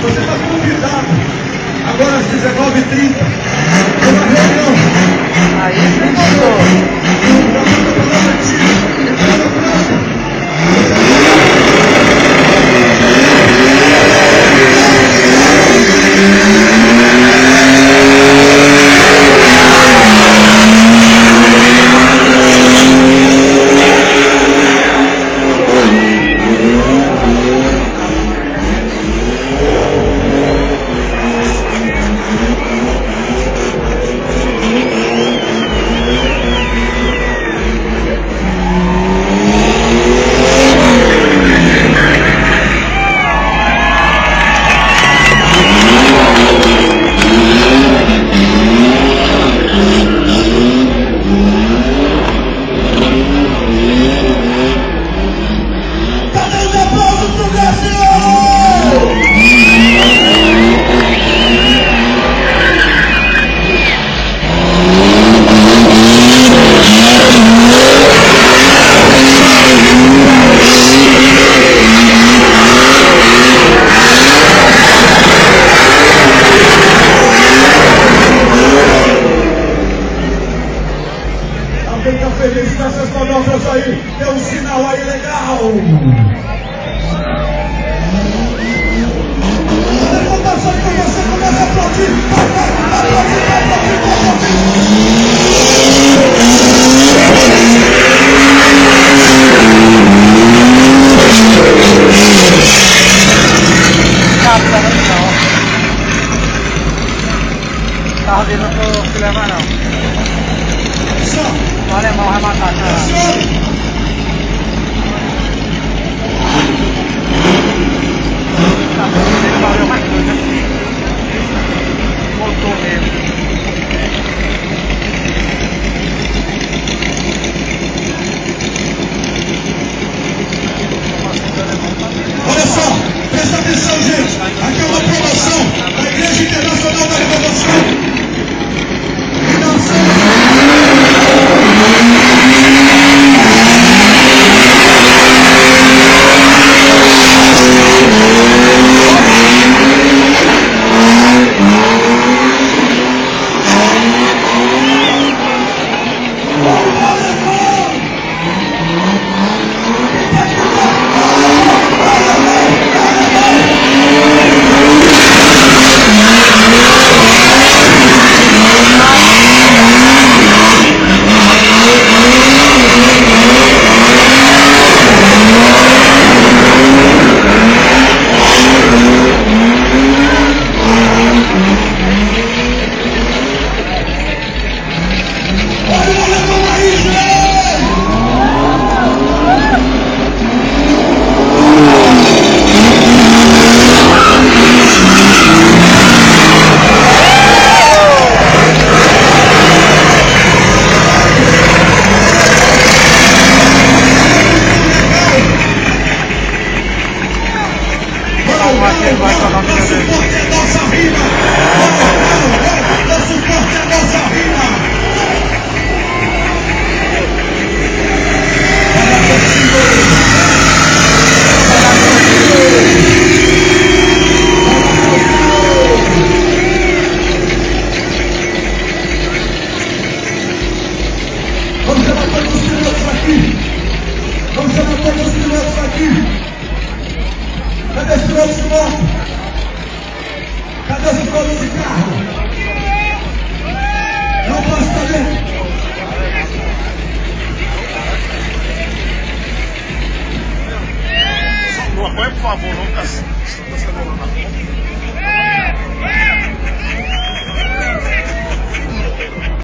Você está convidado. Agora às 19h30. Uma reunião. Aí sim, doutor. Carro dele não tô se levar não. O alemão vai matar, cara. Ele valeu mais coisa. Motor mesmo. Olha só, presta atenção, gente. Aqui é uma promoção da Igreja Internacional da Renovação. Cadê os pilotos de moto? Cadê os pilotos de carro? Não posso saber. Não apoia, por favor, não, cara.